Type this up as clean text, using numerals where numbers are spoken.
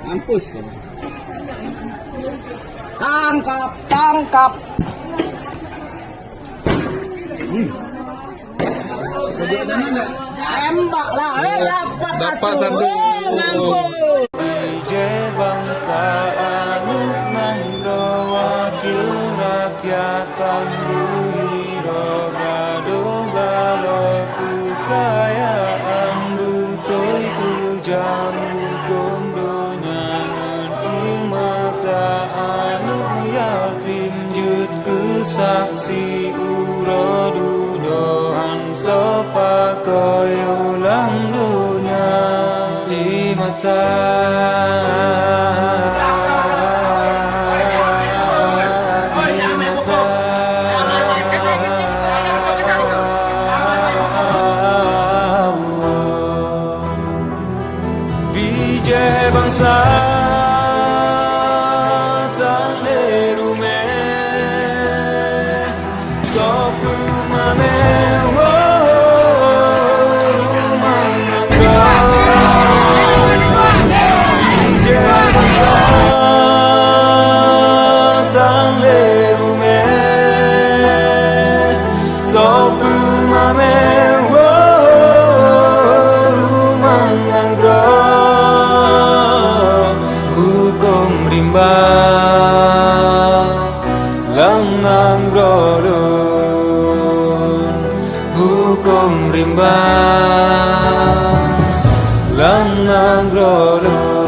Mampus. Tangkap, tangkap. Tembak lah, dapat satu. Bangsa anu nangro wakil rakyat panduhiro gaduh balo kekayaan butoy ku jamu kondonyangan ing mata anu yatim jut kesaksi uro dudohan sopa koyo lang dunya i mata bangsa tale rume sopu mame tale rume sopu mame rimba lang nanggrodon hukum rimba lang nanggrodon